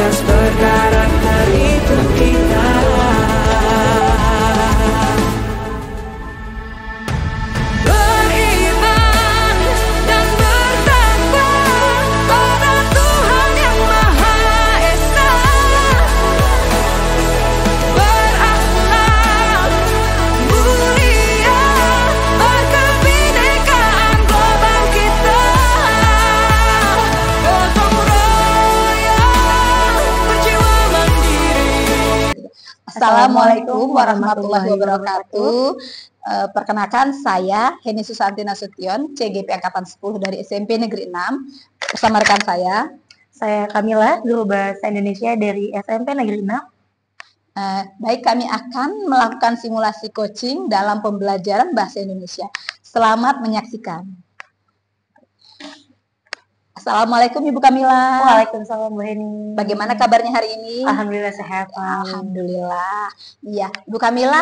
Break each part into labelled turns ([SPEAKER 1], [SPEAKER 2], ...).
[SPEAKER 1] cerdas berkarakter itu kita. Beriman dan bertakwa pada Tuhan yang Maha Esa, berakhlak mulia, berkebinekaan global kita, gotong royong, berjiwa mandiri.
[SPEAKER 2] Assalamualaikum warahmatullahi wabarakatuh. Perkenalkan saya Heni Susanti Nasution, CGP Angkatan 10 dari SMP Negeri 6. Bersama rekan
[SPEAKER 3] Saya Kamila, guru bahasa Indonesia dari SMP Negeri 6.
[SPEAKER 2] Baik, kami akan melakukan simulasi coaching dalam pembelajaran bahasa Indonesia. Selamat menyaksikan. Assalamualaikum Ibu Kamila.
[SPEAKER 3] Waalaikumsalam Bu Heni.
[SPEAKER 2] Bagaimana kabarnya hari ini?
[SPEAKER 3] Alhamdulillah sehat.
[SPEAKER 2] Alhamdulillah. Iya, Ibu Kamila,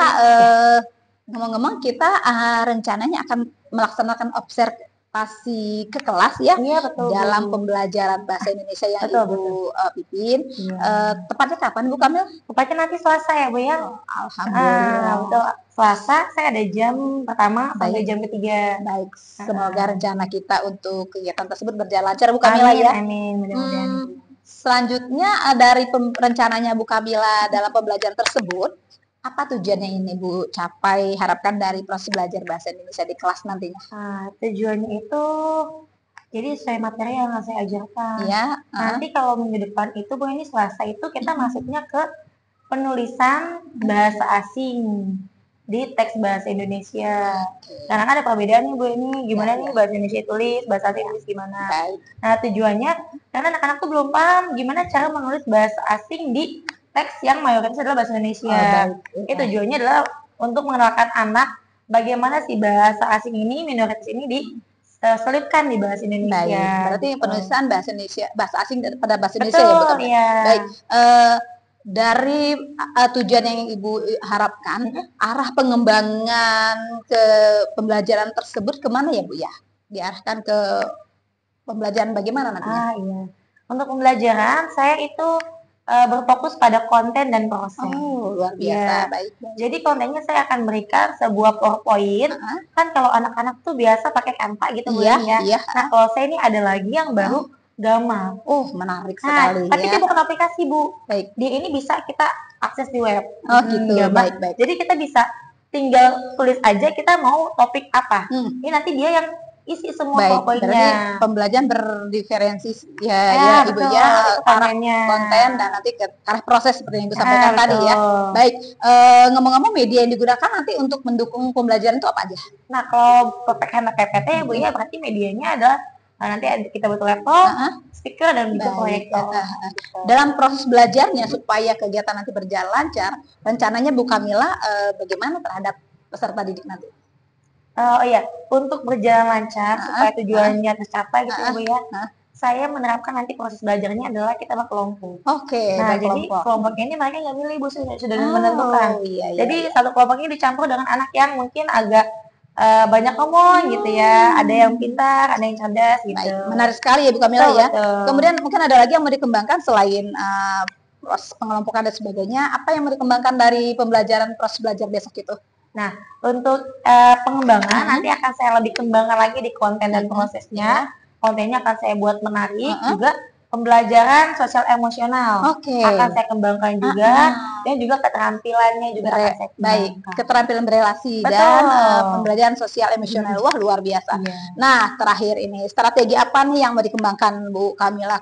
[SPEAKER 2] ngomong-ngomong kita rencananya akan melaksanakan observasi ke kelas ya,
[SPEAKER 3] Iya, betul.
[SPEAKER 2] dalam pembelajaran bahasa Indonesia yang
[SPEAKER 3] Betul,
[SPEAKER 2] Ibu pimpin.
[SPEAKER 3] Iya.
[SPEAKER 2] Tepatnya kapan Ibu Kamila?
[SPEAKER 3] Tepatnya nanti Selasa ya Bu ya.
[SPEAKER 2] Alhamdulillah.
[SPEAKER 3] Betul. Selasa saya ada jam pertama sampai
[SPEAKER 2] Baik.
[SPEAKER 3] jam ketiga.
[SPEAKER 2] Baik, semoga rencana kita untuk kegiatan tersebut berjalan lancar Bu Kamila ya.
[SPEAKER 3] Amin, mudah-mudahan.
[SPEAKER 2] Selanjutnya dari rencananya Bu Kamila dalam pembelajaran tersebut, apa tujuannya ini Bu capai harapkan dari proses belajar bahasa Indonesia di kelas nantinya?
[SPEAKER 3] Tujuannya itu jadi sesuai materi yang saya ajarkan.
[SPEAKER 2] Ya,
[SPEAKER 3] Nanti kalau minggu depan itu Bu ini Selasa itu kita masuknya ke penulisan bahasa asing di teks bahasa Indonesia. Karena kan ada perbedaan nih Bu ini, gimana nih bahasa Indonesia tulis, bahasa asing tulis gimana.
[SPEAKER 2] baik.
[SPEAKER 3] Nah tujuannya karena anak-anak tuh belum paham gimana cara menulis bahasa asing di teks yang mayoritas adalah bahasa Indonesia. Itu tujuannya adalah untuk mengenalkan anak bagaimana sih bahasa asing ini, minoritas ini diselipkan di bahasa Indonesia.
[SPEAKER 2] Baik. Berarti
[SPEAKER 3] Gitu.
[SPEAKER 2] penulisan bahasa Indonesia, bahasa asing pada bahasa Indonesia ya,
[SPEAKER 3] Betul,
[SPEAKER 2] betul.
[SPEAKER 3] iya.
[SPEAKER 2] Baik. Dari tujuan yang Ibu harapkan, arah pengembangan ke pembelajaran tersebut kemana ya Bu ya? Diarahkan ke pembelajaran bagaimana nantinya?
[SPEAKER 3] Iya. Untuk pembelajaran saya itu berfokus pada konten dan proses.
[SPEAKER 2] Oh, luar biasa.
[SPEAKER 3] Iya.
[SPEAKER 2] Baik.
[SPEAKER 3] Jadi kontennya saya akan berikan sebuah PowerPoint. Kan kalau anak-anak tuh biasa pakai Canva gitu Bu
[SPEAKER 2] Iya,
[SPEAKER 3] ya.
[SPEAKER 2] iya.
[SPEAKER 3] Nah kalau saya ini ada lagi yang baru Gamma.
[SPEAKER 2] Oh, menarik
[SPEAKER 3] Nah,
[SPEAKER 2] sekali
[SPEAKER 3] tapi
[SPEAKER 2] ya.
[SPEAKER 3] dia bukan aplikasi Bu.
[SPEAKER 2] Baik.
[SPEAKER 3] Dia ini bisa kita akses di web.
[SPEAKER 2] Oh, gitu.
[SPEAKER 3] Gamma.
[SPEAKER 2] Baik, baik.
[SPEAKER 3] Jadi kita bisa tinggal tulis aja kita mau topik apa. Ini nanti dia yang isi semua
[SPEAKER 2] Baik,
[SPEAKER 3] PowerPoint-nya.
[SPEAKER 2] berarti pembelajaran berdiferensi ya, Ibu
[SPEAKER 3] betul,
[SPEAKER 2] ya,
[SPEAKER 3] itu
[SPEAKER 2] arah
[SPEAKER 3] kontennya.
[SPEAKER 2] konten dan nanti ke arah proses seperti yang Ibu sampaikan tadi ya.
[SPEAKER 3] Betul.
[SPEAKER 2] Baik, ngomong-ngomong media yang digunakan nanti untuk mendukung pembelajaran itu apa aja?
[SPEAKER 3] Nah, kalau PPK PPT ya Bu ya, berarti medianya adalah nanti kita butuh laptop, speaker dan juga
[SPEAKER 2] Baik.
[SPEAKER 3] proyektor.
[SPEAKER 2] Dalam proses belajarnya supaya kegiatan nanti berjalan lancar, rencananya Bu Kamila bagaimana terhadap peserta didik nanti?
[SPEAKER 3] Oh iya, untuk berjalan lancar supaya tujuannya tercapai gitu ya Bu ya. Saya menerapkan nanti proses belajarnya adalah kita berkelompok.
[SPEAKER 2] Oke,
[SPEAKER 3] Nah, jadi
[SPEAKER 2] berkelompok.
[SPEAKER 3] kelompoknya ini mereka nggak milih Bu, sudah menentukan.
[SPEAKER 2] Iya, iya.
[SPEAKER 3] Jadi satu kelompok ini dicampur dengan anak yang mungkin agak banyak ngomong gitu ya. Ada yang pintar, ada yang cerdas gitu.
[SPEAKER 2] Baik, menarik sekali ya Bu Kamila
[SPEAKER 3] Betul,
[SPEAKER 2] ya.
[SPEAKER 3] betul.
[SPEAKER 2] Kemudian mungkin ada lagi yang mau dikembangkan selain proses pengelompokan dan sebagainya. Apa yang mau dikembangkan dari pembelajaran proses belajar besok itu?
[SPEAKER 3] Nah, untuk pengembangan nanti akan saya lebih kembangkan lagi di konten dan prosesnya. Kontennya akan saya buat menarik, juga pembelajaran sosial emosional
[SPEAKER 2] Oke.
[SPEAKER 3] akan saya kembangkan juga, dan juga keterampilannya juga akan saya
[SPEAKER 2] Baik,
[SPEAKER 3] kembangkan.
[SPEAKER 2] keterampilan berelasi
[SPEAKER 3] Betul.
[SPEAKER 2] dan pembelajaran sosial emosional. Wah, luar biasa.
[SPEAKER 3] Iya.
[SPEAKER 2] Nah, terakhir ini strategi apa nih yang mau dikembangkan Bu Kamila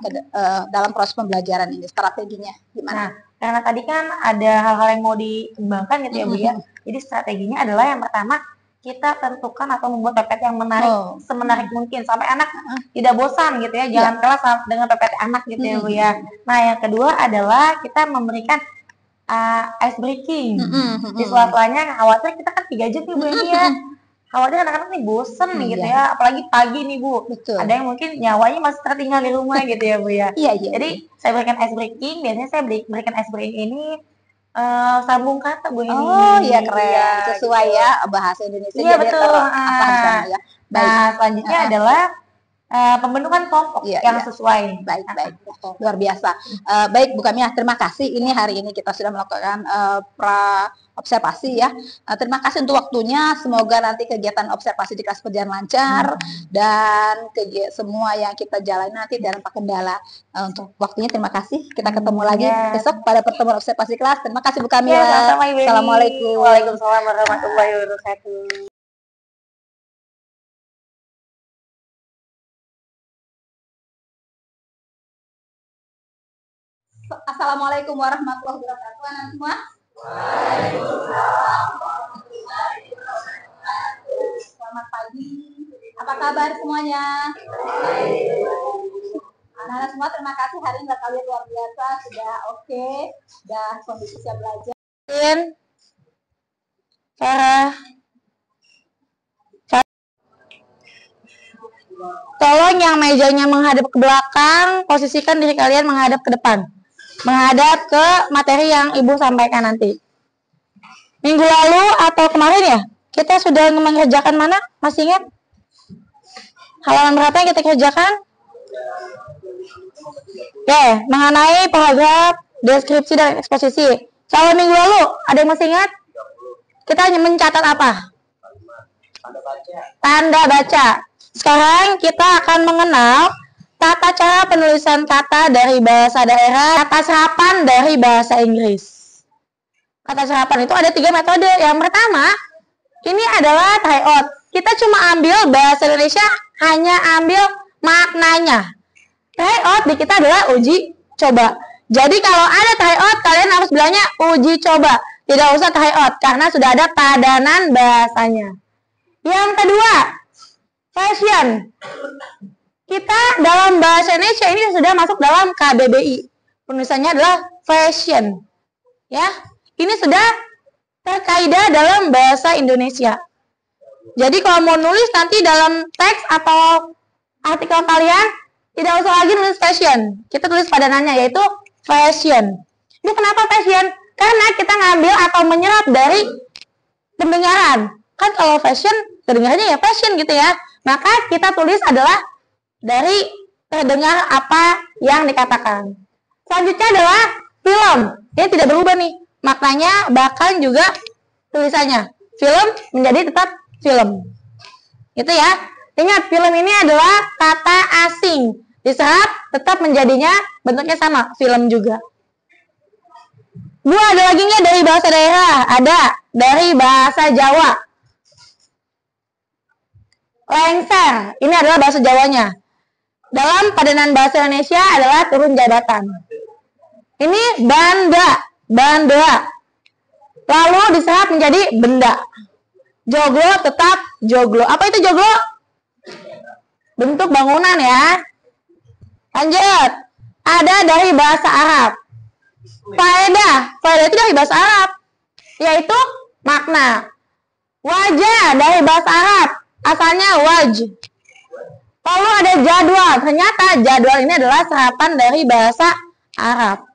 [SPEAKER 2] dalam proses pembelajaran ini? Strateginya gimana?
[SPEAKER 3] Nah, karena tadi kan ada hal-hal yang mau dikembangkan gitu ya Bu ya. Jadi strateginya adalah yang pertama kita tentukan atau membuat PPT yang menarik, semenarik mungkin sampai anak tidak bosan gitu ya, jalan kelas dengan PPT anak gitu ya Bu ya. Nah yang kedua adalah kita memberikan ice breaking. Di sela-selanya khawatir kita kan 3 jam nih Bu ini ya. Khawatir anak-anak nih bosen nih gitu ya, apalagi pagi nih Bu.
[SPEAKER 2] Betul.
[SPEAKER 3] Ada yang mungkin nyawanya masih tertinggal di rumah gitu ya Bu ya.
[SPEAKER 2] Iya, iya.
[SPEAKER 3] Jadi saya berikan ice breaking, biasanya saya berikan ice breaking ini sambung kata Bu ini.
[SPEAKER 2] Oh iya, keren.
[SPEAKER 3] Iya,
[SPEAKER 2] Sesuai
[SPEAKER 3] gitu.
[SPEAKER 2] ya bahasa Indonesia
[SPEAKER 3] Iya,
[SPEAKER 2] jadi
[SPEAKER 3] betul.
[SPEAKER 2] terapa di sana ya. Baik.
[SPEAKER 3] Nah, selanjutnya adalah pembentukan kelompok
[SPEAKER 2] Iya,
[SPEAKER 3] yang
[SPEAKER 2] iya.
[SPEAKER 3] sesuai.
[SPEAKER 2] Baik, baik. Luar biasa. Baik, Bu Kamiah, terima kasih. Ini hari ini kita sudah melakukan pra observasi ya. Terima kasih untuk waktunya. Semoga nanti kegiatan observasi di kelas berjalan lancar dan semua yang kita jalani nanti tanpa kendala. Untuk waktunya terima kasih. Kita ketemu lagi
[SPEAKER 3] Ya.
[SPEAKER 2] besok pada pertemuan observasi kelas. Terima kasih Bu
[SPEAKER 3] Ya,
[SPEAKER 2] Kamiah.
[SPEAKER 3] sama-sama Ibu Eni.
[SPEAKER 2] Assalamualaikum.
[SPEAKER 3] Waalaikumsalam warahmatullahi wabarakatuh.
[SPEAKER 2] Assalamualaikum warahmatullahi wabarakatuh. Anak semua. Selamat pagi. Apa kabar semuanya? Anak-anak semua, terima kasih hari ini kalian luar biasa, sudah oke, sudah kondisi siap belajar.
[SPEAKER 3] Farah. Tolong yang mejanya menghadap ke belakang, posisikan diri kalian menghadap ke depan. Menghadap ke materi yang Ibu sampaikan nanti. Minggu lalu atau kemarin ya, kita sudah mengerjakan mana? Masih ingat? Halaman berapa yang kita kerjakan? Ya, mengenai paragraf, deskripsi, dan eksposisi. Kalau minggu lalu, ada yang masih ingat? Kita hanya mencatat apa? Tanda baca. Sekarang kita akan mengenal tata cara penulisan kata dari bahasa daerah, kata serapan dari bahasa Inggris. Kata serapan itu ada 3 metode. Yang pertama, ini adalah tryout. Kita cuma ambil bahasa Indonesia, hanya ambil maknanya. Tryout di kita adalah uji coba. Jadi kalau ada tryout, kalian harus bilangnya uji coba. Tidak usah tryout, karena sudah ada padanan bahasanya. Yang kedua, fashion. Kita dalam bahasa Indonesia ini sudah masuk dalam KBBI. Penulisannya adalah fashion. Ya, ini sudah terkaidah dalam bahasa Indonesia. Jadi kalau mau nulis nanti dalam teks atau artikel kalian, tidak usah lagi nulis fashion. Kita tulis padanannya yaitu fashion. Ini kenapa fashion? Karena kita ngambil atau menyerap dari pendengaran. Kan kalau fashion, kedengarannya ya fashion gitu ya. Maka kita tulis adalah dari terdengar apa yang dikatakan. Selanjutnya adalah film. Ini tidak berubah nih. Maknanya bahkan juga tulisannya. Film menjadi tetap film. Itu ya. Ingat, film ini adalah kata asing. Diserap tetap menjadinya bentuknya sama. Film juga. Bu, ada lagi nggak dari bahasa daerah? Ada. Dari bahasa Jawa. Lengser. Ini adalah bahasa Jawanya. Dalam padanan bahasa Indonesia adalah turun jabatan. Ini banda, banda. Lalu diserap menjadi benda. Joglo tetap joglo. Apa itu joglo? Bentuk bangunan ya. Lanjut. Ada dari bahasa Arab. Faedah. Faedah itu dari bahasa Arab. Yaitu makna. Wajah dari bahasa Arab. Asalnya waj. Lalu ada jadwal. Ternyata jadwal ini adalah serapan dari bahasa Arab.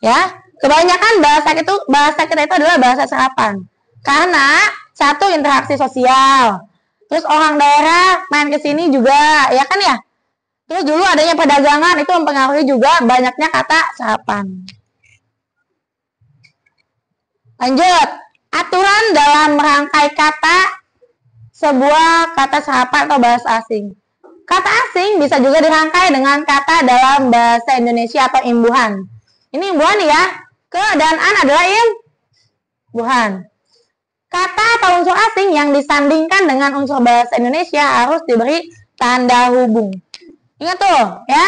[SPEAKER 3] Ya, kebanyakan bahasa kita itu adalah bahasa serapan. Karena satu, interaksi sosial. Terus orang daerah main ke sini juga, ya kan ya? Terus dulu adanya perdagangan itu mempengaruhi juga banyaknya kata serapan. Lanjut, aturan dalam merangkai kata sebuah kata serapan atau bahasa asing. Kata asing bisa juga dirangkai dengan kata dalam bahasa Indonesia atau imbuhan. Ini imbuhan ya. Ke dan an adalah imbuhan. Kata atau unsur asing yang disandingkan dengan unsur bahasa Indonesia harus diberi tanda hubung. Ingat tuh ya.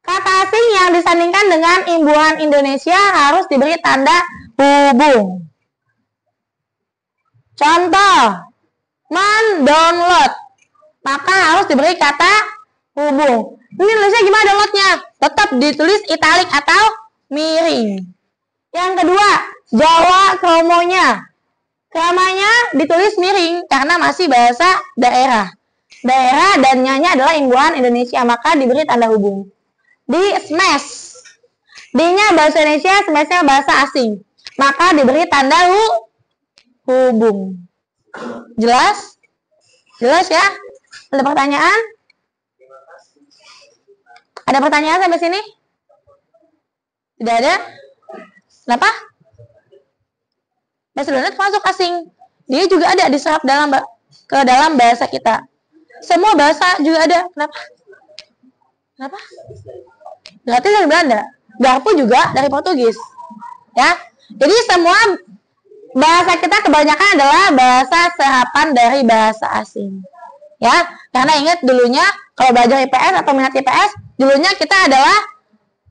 [SPEAKER 3] Kata asing yang disandingkan dengan imbuhan Indonesia harus diberi tanda hubung. Contoh, mendownload. Maka harus diberi kata hubung. Ini nulisnya gimana downloadnya? Tetap ditulis italik atau miring. Yang kedua, Jawa kromonya. Kramanya ditulis miring karena masih bahasa daerah. Daerah dan nyanya adalah imbuhan Indonesia, maka diberi tanda hubung. Di smash. D-nya bahasa Indonesia, smash-nya bahasa asing. Maka diberi tanda hubung. Jelas? Jelas ya? Ada pertanyaan? Ada pertanyaan sampai sini? Tidak ada? Kenapa? Bahasa Indonesia termasuk asing. Dia juga ada diserap ke dalam bahasa kita. Semua bahasa juga ada. Kenapa? Kenapa? Berarti dari Belanda. Garpu juga dari Portugis. Ya. Jadi semua bahasa kita kebanyakan adalah bahasa serapan dari bahasa asing. Ya, karena ingat dulunya kalau belajar IPS atau minat IPS, dulunya kita adalah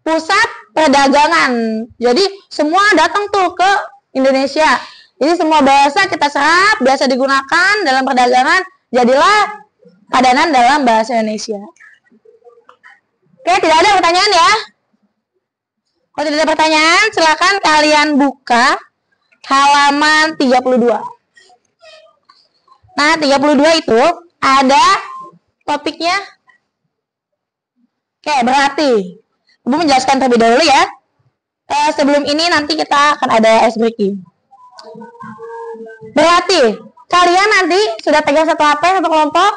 [SPEAKER 3] pusat perdagangan. Jadi semua datang tuh ke Indonesia. Jadi semua bahasa kita serap, biasa digunakan dalam perdagangan, jadilah padanan dalam bahasa Indonesia. Oke, tidak ada pertanyaan ya? Kalau tidak ada pertanyaan, silakan kalian buka halaman 32. Nah, 32 itu ada topiknya. Oke, berarti Ibu menjelaskan terlebih dahulu ya. Sebelum ini nanti kita akan ada ice breaking. Berarti kalian nanti sudah pegang satu HP, satu kelompok.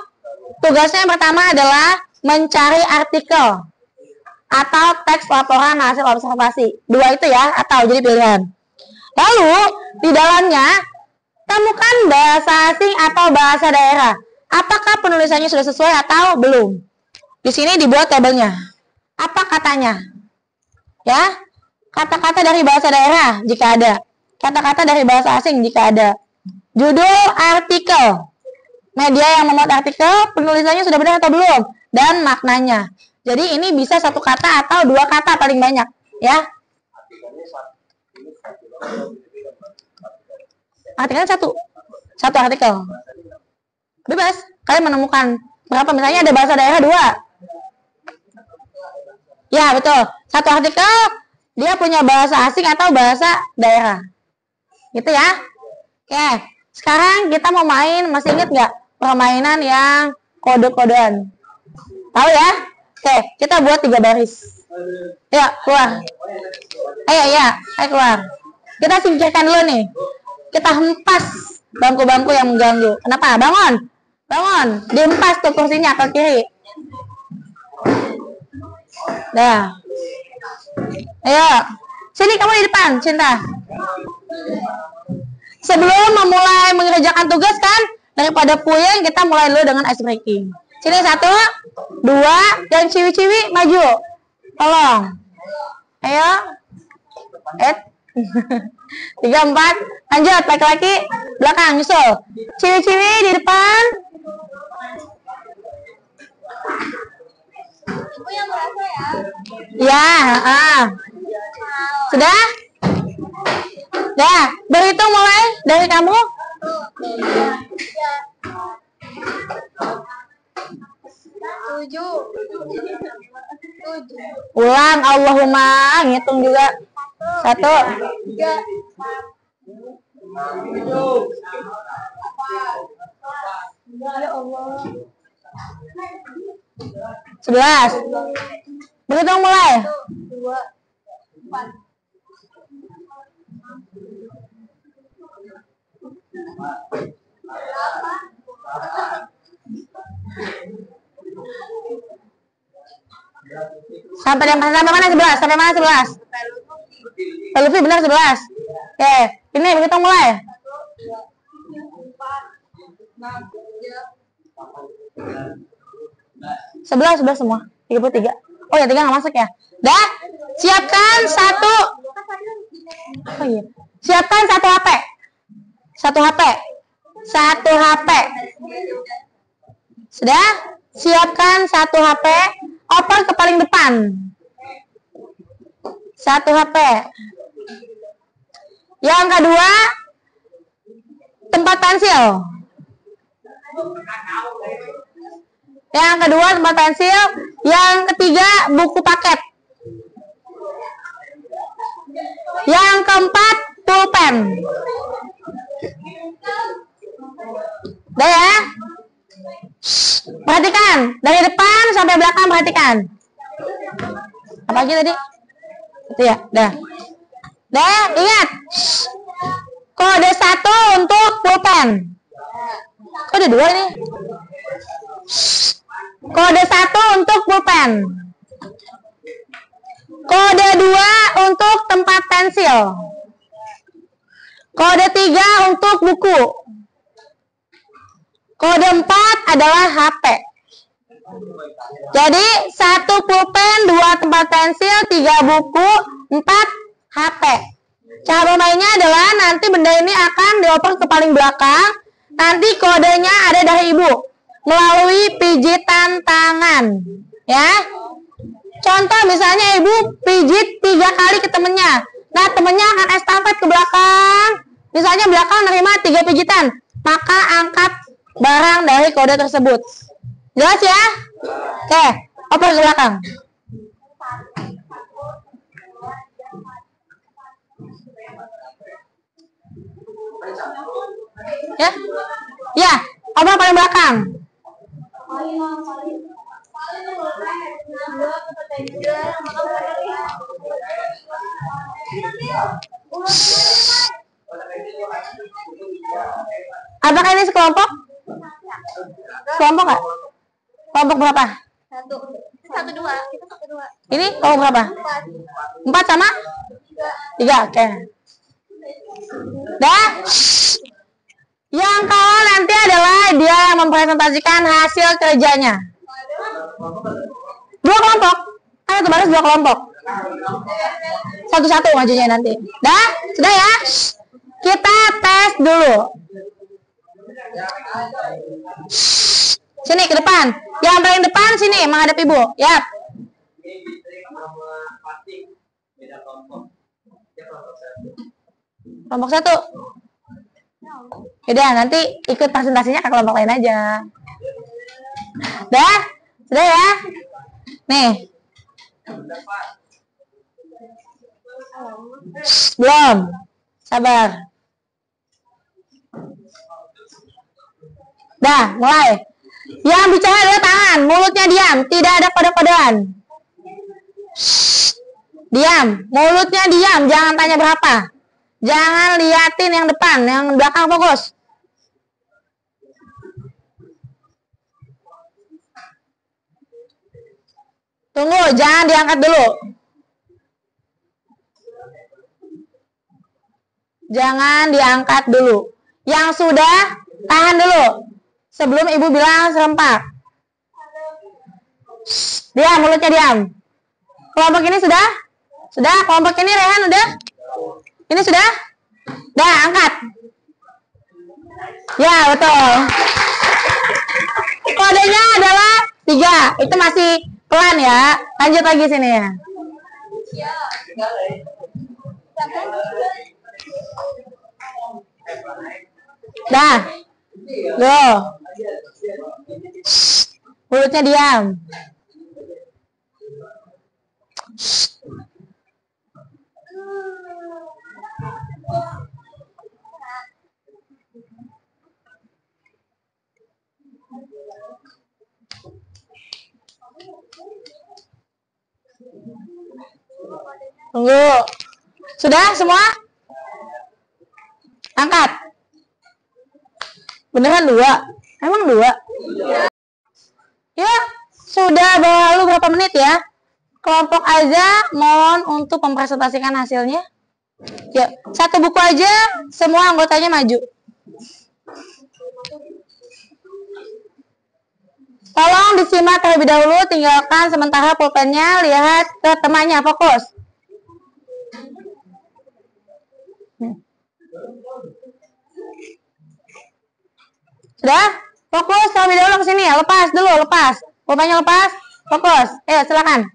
[SPEAKER 3] Tugasnya yang pertama adalah mencari artikel atau teks laporan hasil observasi. Dua itu ya, atau jadi pilihan. Lalu di dalamnya temukan bahasa asing atau bahasa daerah. Apakah penulisannya sudah sesuai atau belum? Di sini dibuat tabelnya. Apa katanya? Ya, kata-kata dari bahasa daerah jika ada. Kata-kata dari bahasa asing jika ada. Judul artikel. Media yang memuat artikel, penulisannya sudah benar atau belum? Dan maknanya. Jadi ini bisa satu kata atau dua kata paling banyak, ya. Artikelnya satu artikel. Bebas. Kalian menemukan berapa? Misalnya ada bahasa daerah 2. Ya, betul. Satu artikel dia punya bahasa asing atau bahasa daerah. Gitu ya. Oke. Sekarang kita mau main, masih ingat nggak permainan yang kode-kodean? Tahu ya? Oke, kita buat 3 baris. Ya, keluar. Ayo keluar. Kita singkirkan dulu nih. Kita hempas bangku-bangku yang mengganggu. Kenapa? Bangun. Dihempas tuh kursinya ke kiri. Dah. Ayo. Sini kamu di depan, Cinta. Sebelum memulai mengerjakan tugas kan, daripada puyeng kita mulai dulu dengan ice breaking. Sini 1, 2, dan ciwi-ciwi maju. Tolong. Ayo. 3, 4. Lanjut, laki-laki belakang nyusul. Ciwi-ciwi di depan.
[SPEAKER 2] Ibu yang berasa ya.
[SPEAKER 3] Ya, Sudah? Dah, berhitung mulai dari kamu.
[SPEAKER 2] 7.
[SPEAKER 3] Ulang, Allahumma, ngitung juga. 1,
[SPEAKER 2] 3, 4, ya Allah.
[SPEAKER 3] 11. Berhitung mulai.
[SPEAKER 2] 2, 4.
[SPEAKER 3] Sampai mana 11? Sampai mana 11? Luffy benar 11. Oke, ini berhitung mulai. 11 semua. 33. Oh ya, 3 nggak masuk ya. Dah, siapkan 1. Oh iya. Siapkan 1 HP. 1 HP. 1 HP. Sudah? Siapkan 1 HP. Open ke paling depan. 1 HP. Yang kedua, tempat pensil. Yang kedua, tempat pensil. Yang ketiga, buku paket. Yang keempat, pulpen. Udah ya? Perhatikan. Dari depan sampai belakang perhatikan. Apa lagi tadi? Itu ya? Udah. Udah, ingat. Kode 1 untuk pulpen. Kode 2 nih. Kode 1 untuk pulpen. Kode 2 untuk tempat pensil. Kode 3 untuk buku. Kode 4 adalah HP. Jadi 1 pulpen, 2 tempat pensil, 3 buku, 4 HP. Cara bermainnya adalah nanti benda ini akan dioper ke paling belakang. Nanti kodenya ada dari ibu melalui pijitan tangan. Ya. Contoh misalnya ibu pijit 3 kali ke temennya. Nah temennya akan estafet ke belakang. Misalnya belakang menerima 3 pijitan. Maka angkat barang dari kode tersebut. Jelas ya? Oke, oper ke belakang. Ya? Ya, oper paling belakang. Apakah ini sekelompok? Sekelompok nggak? Kelompok berapa?
[SPEAKER 2] 1, 2. Kita 1, 2.
[SPEAKER 3] Ini kelompok berapa? 4 sama? 3. Oke. Dah. Yang kalah nanti adalah dia yang mempresentasikan hasil kerjanya. 2 kelompok. Ayo terbatas 2 kelompok. Satu-satu majunya nanti. Dah? Sudah ya? Kita tes dulu. Sini ke depan. Yang paling depan sini menghadap ibu. Yap. Kelompok 1. Yaudah nanti ikut presentasinya ke kelompok lain aja. Dah? Sudah ya? Nih. Belum. Sabar. Dah, mulai. Yang bicara adalah tangan, mulutnya diam, tidak ada kode-kodean. Diam, mulutnya diam, jangan tanya berapa. Jangan liatin yang depan, yang belakang fokus. Tunggu, jangan diangkat dulu. Jangan diangkat dulu. Yang sudah, tahan dulu. Sebelum ibu bilang serempak. Diam, mulutnya diam. Kelompok ini sudah? Sudah, kelompok ini Rehan udah? Ini sudah? Dah, angkat. Ya, betul. Kodenya adalah 3. Itu masih pelan ya. Lanjut lagi sini ya. Dah. Loh. Mulutnya diam. Tunggu. Sudah semua? Angkat. Beneran 2? Emang 2? Ya, sudah berlalu berapa menit ya? Kelompok aja mohon untuk mempresentasikan hasilnya. Ya, 1 buku aja semua anggotanya maju. Tolong disimak terlebih dahulu, tinggalkan sementara pulpennya, lihat ke temannya, fokus. Sudah? Fokus terlebih dahulu ke sini, lepas dulu, lepas. Pulpennya lepas, fokus. Ayo, silakan.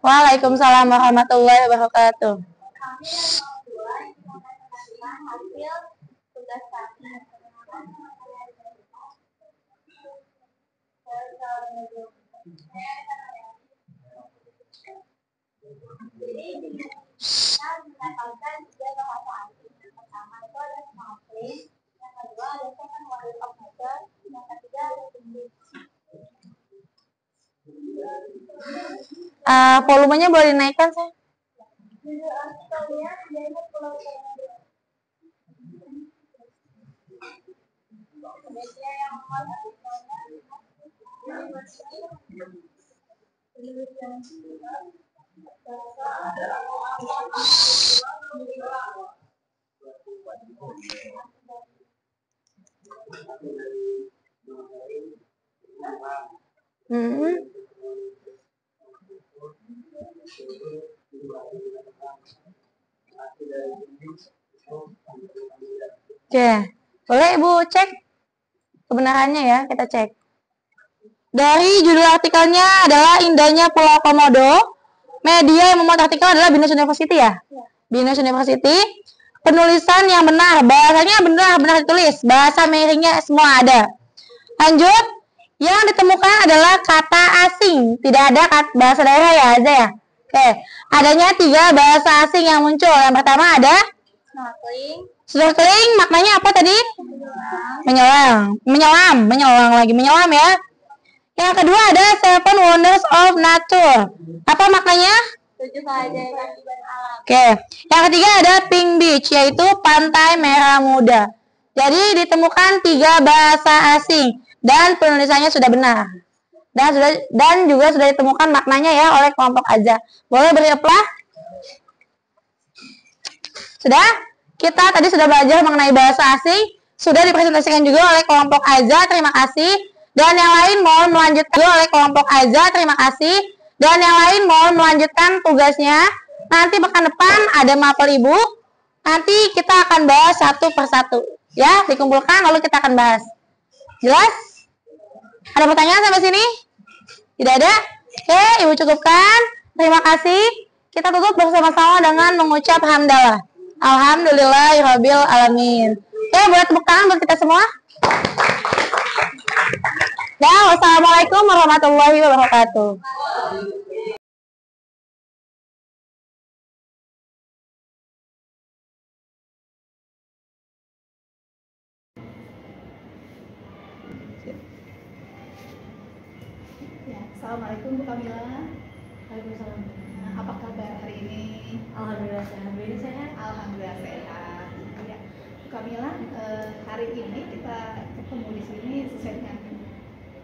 [SPEAKER 3] Waalaikumsalam warahmatullahi wabarakatuh. Volumenya boleh dinaikkan, saya. Oke, boleh Ibu cek kebenarannya ya, kita cek. Dari judul artikelnya adalah Indahnya Pulau Komodo. Media yang memuat artikel adalah Binus University ya? Binus University. Penulisan yang benar, bahasanya benar ditulis, bahasa miringnya semua ada. Lanjut, yang ditemukan adalah kata asing, tidak ada bahasa daerah ya aja ya. Oke, adanya 3 bahasa asing yang muncul. Yang pertama ada snorkeling, maknanya apa tadi? Menyelam ya. Yang kedua ada 7 Wonders of Nature. Apa maknanya?
[SPEAKER 2] 7 keajaiban alam.
[SPEAKER 3] Oke. Yang ketiga ada Pink Beach, yaitu pantai merah muda. Jadi ditemukan 3 bahasa asing dan penulisannya sudah benar. Dan juga sudah ditemukan maknanya ya oleh kelompok aja. Boleh beri apply? Sudah? Kita tadi sudah belajar mengenai bahasa asing, sudah dipresentasikan juga oleh kelompok aja. Terima kasih. Dan yang lain mohon melanjutkan juga oleh kelompok aja. Terima kasih. Dan yang lain mohon melanjutkan tugasnya. Nanti pekan depan ada mapel Ibu. Nanti kita akan bahas satu persatu. Ya, dikumpulkan lalu kita akan bahas. Jelas? Ada pertanyaan sampai sini? Tidak ada? Oke, Ibu cukupkan. Terima kasih. Kita tutup bersama-sama dengan mengucap hamdalah. Alhamdulillahirabbil alamin. Oke, boleh tepuk tangan buat kita semua? Dan wassalamualaikum warahmatullahi wabarakatuh.
[SPEAKER 2] Ya, assalamualaikum Bu Kamila.
[SPEAKER 3] Waalaikumsalam.
[SPEAKER 2] Nah, apa kabar hari ini?
[SPEAKER 3] Alhamdulillah sehat. Ini sehat.
[SPEAKER 2] Alhamdulillah sehat. Ya, Bu Kamila, hari ini kita ketemu di sini sesuai dengan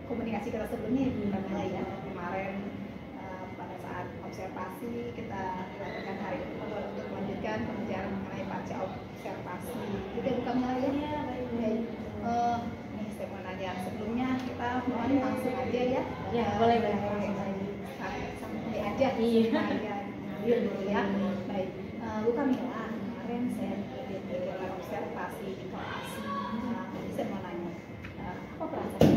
[SPEAKER 2] komunikasi kita sebelumnya Bu Kamila ya. Kemarin pada saat observasi kita lakukan hari ini untuk melanjutkan pembicaraan mengenai pasca observasi. Gitu ya Bu Kamila ya?
[SPEAKER 3] Iya, baik.
[SPEAKER 2] Nih saya mau nanya sebelumnya kita mohon langsung aja ya.
[SPEAKER 3] Ya, boleh langsung saja.
[SPEAKER 2] Sampai aja.
[SPEAKER 3] Iya.
[SPEAKER 2] Ngalir dulu ya. Baik. Bu Kamila, kemarin saya kegiatan observasi di kelas. Jadi saya mau nanya, apa perasaan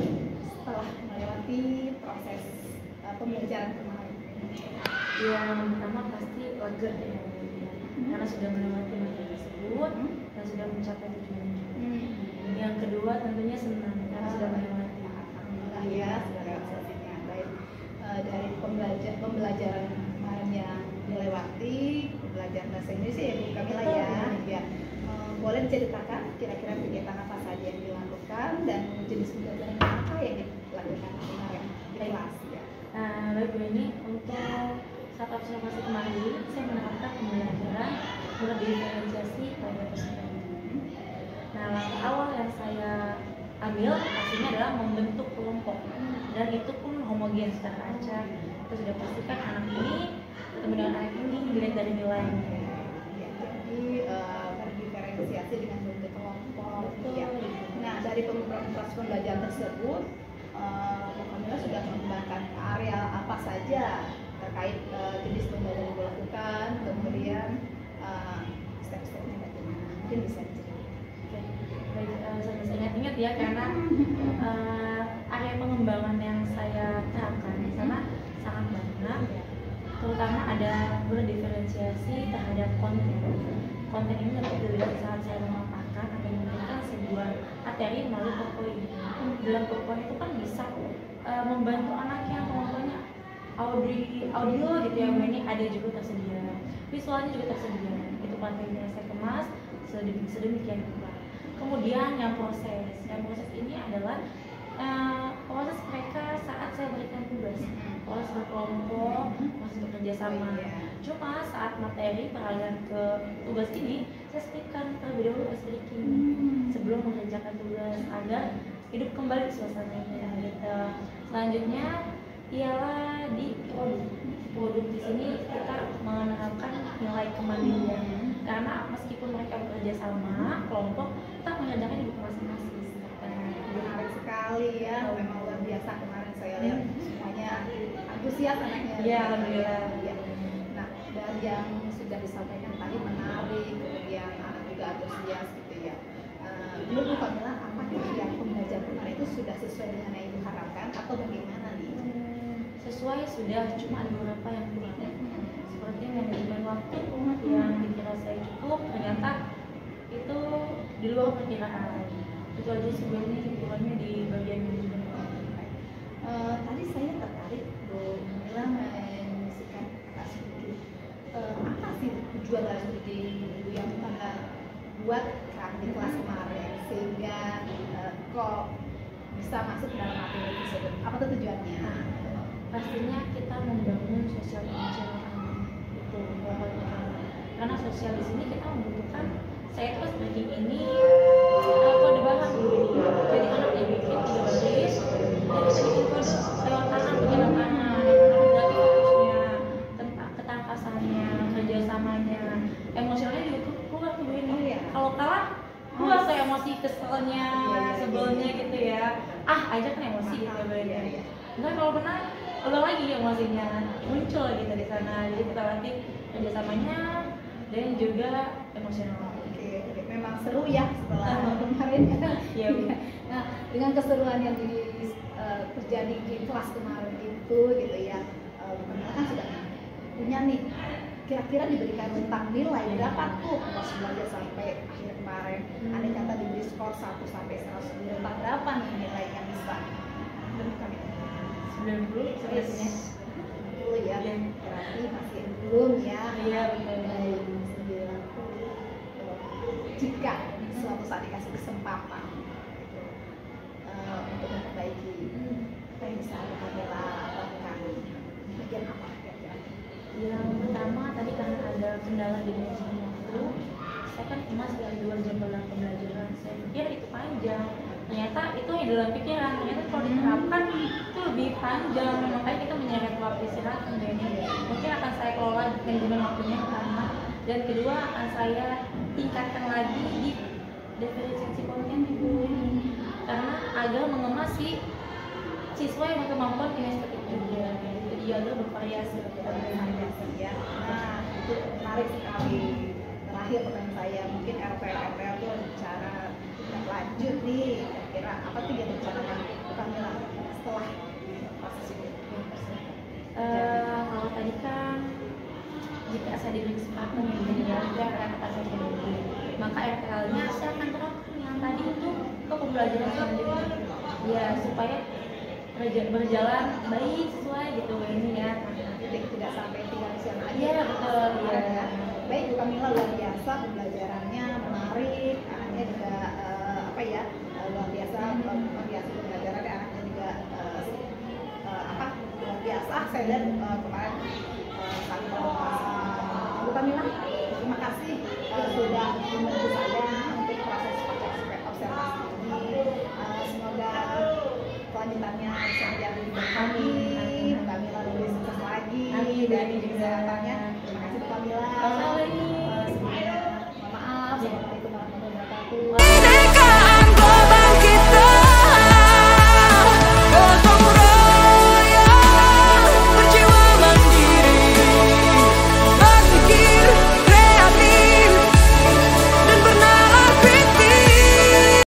[SPEAKER 2] setelah melewati proses pembelajaran kemarin?
[SPEAKER 3] Yang pertama pasti lega ya, karena sudah melewati materi tersebut dan sudah mencapai tujuannya. Yang kedua tentunya senang karena sudah melewati.
[SPEAKER 2] Alhamdulillah ya, sudah lewat selesainya. Baik. Dari pembelajaran kemarin yang dilewati, pembelajaran bahasa Inggris ya Bu Kamila ya. Ya. Boleh diceritakan kira-kira kegiatan apa saja yang dilakukan dan jenis pembelajaran apa yang dilakukan kemarin di kelas ya.
[SPEAKER 3] Baik Bu, ini untuk saat observasi kemarin saya menerapkan pembelajaran berdifferensiasi pada peserta. Nah, langkah awal yang saya ambil pastinya adalah membentuk kelompok dan itu pun homogen secara acak. Kita sudah pastikan anak ini ketemu dengan anak ini dilihat dari nilainya.
[SPEAKER 2] Ya, jadi berdiferensiasi dengan bentuk kelompok. Ya. Nah, dari proses pembelajaran tersebut, Bu Kamila sudah mengembangkan area apa saja terkait jenis pembelajaran yang dilakukan, kemudian step-stepnya bagaimana? Mungkin bisa diceritakan.
[SPEAKER 3] Baik, saya ingat-ingat ya karena area pengembangan yang saya terapkan di sana sangat banyak, terutama ada berdiferensiasi terhadap konten. Konten ini dapat dilihat saat saya memaparkan atau memberikan sebuah materi melalui PowerPoint. Dalam PowerPoint itu kan bisa membantu anaknya kemampuannya audio gitu ya, ini ada juga tersedia, visualnya juga tersedia. Itu materinya saya kemas sedemikian rupa. Kemudian yang proses ini adalah proses mereka saat saya berikan tugas, proses berkelompok, proses bekerja sama. Cuma saat materi peralihan ke tugas ini, saya selipkan terlebih dahulu sedikit sebelum mengerjakan tugas agar hidup kembali suasananya. Gitu. Selanjutnya ialah di nilai kemandirian. Karena meskipun mereka bekerja sama kelompok, tetap mengerjakan ibu masing-masing.
[SPEAKER 2] Menarik sekali ya, memang luar biasa. Kemarin saya lihat semuanya antusias anaknya.
[SPEAKER 3] Iya, alhamdulillah.
[SPEAKER 2] Ya. Nah, dari yang sudah disampaikan tadi menarik, kemudian anak juga antusias gitu ya. Belum Bu Kamila, apakah yang pembelajaran kemarin itu sudah sesuai dengan yang Ibu harapkan atau bagaimana nih?
[SPEAKER 3] Sesuai sudah, cuma ada beberapa yang kurang. Seperti manajemen waktu yang dikira saya cukup, ternyata itu di luar perkiraan. Itu aja sebenarnya kurangnya di bagian manajemen waktu.
[SPEAKER 2] Tadi saya tertarik Bu Kamila menyaksikan kata studi. Apa sih tujuan dari studi Ibu yang buat kan di kelas kemarin sehingga kok bisa masuk dalam materi tersebut? Apa tuh tujuannya?
[SPEAKER 3] Pastinya kita membangun sosial kebijakan itu pokoknya. Karena sosial di sini kita membutuhkan. Saya itu pas breaking ini kode bahan dulu ini. Jadi anak dibikin 3 baris, dan kita bikin kode lewat tangan, pengenalan tangan. Berarti fokusnya, tentang ketangkasannya, kerjasamanya, emosionalnya juga keluar tuh ini. Kalau kalah, keluar saya emosi, keselnya, sebelnya gitu ya. Aja kan emosi gitu berarti. Enggak, kalau menang ulang lagi emosinya muncul gitu di sana. Jadi kita latih kerjasamanya dan juga emosional.
[SPEAKER 2] Oke, memang seru ya setelah kemarin ya.
[SPEAKER 3] Iya.
[SPEAKER 2] Nah, dengan keseruan yang terjadi di kelas kemarin itu gitu ya, Bu Kamila kan sudah punya nih. Kira-kira diberikan rentang nilai berapa tuh pas belajar sampai akhir kemarin? Andai kata diberi skor 1 sampai 100, rentang berapa nih nilai yang bisa? Bu Kamila.
[SPEAKER 3] 90 sebenarnya.
[SPEAKER 2] 90 ya, berarti masih belum ya.
[SPEAKER 3] Iya, betul.
[SPEAKER 2] 90. Jika suatu saat dikasih kesempatan untuk memperbaiki, apa yang bisa Bu Kamila lakukan? Bagian apa kira-kira?
[SPEAKER 3] Yang pertama tadi karena ada kendala di manajemen waktu, saya kan cuma sekali 2 jam dalam pembelajaran. Saya pikir itu panjang. Ternyata itu yang dalam pikiran. Ternyata kalau diterapkan itu lebih panjang. Makanya kita menyeret waktu istirahat sebenarnya. Mungkin akan saya kelola manajemen waktunya pertama, dan kedua akan saya tingkatkan lagi di definisi konten ibu ini, karena agar mengemas si siswa yang berkemampuan kinestetik juga. Jadi agar bervariasi
[SPEAKER 2] Ya. Nah, itu menarik sekali. Terakhir pertanyaan saya, mungkin RPL itu bicara tidak lanjut nih. Kira-kira apa sih yang dibicarakan Bu Kamila setelah proses ini?
[SPEAKER 3] Kalau tadi kan jika saya diberi kesempatan yang menjaga anak saya sendiri, maka RPL-nya saya akan terapkan yang tadi itu ke pembelajaran selanjutnya. Ya, supaya berjalan baik sesuai gitu ini ya.
[SPEAKER 2] Tidak sampai tinggal di sana aja.
[SPEAKER 3] Iya, betul.
[SPEAKER 2] Ya. Baik Bu Kamila, luar biasa pembelajarannya, menarik. Anaknya juga luar biasa pembelajaran, anaknya juga luar biasa. Saya lihat kemarin saling berkomunikasi. Bu Kamila, terima kasih sudah membantu saya untuk proses observasi ini. Semoga kelanjutannya bisa menjadi berkami. Bu Kamila lebih sukses lagi dari kesehatannya. Terima kasih Bu Kamila.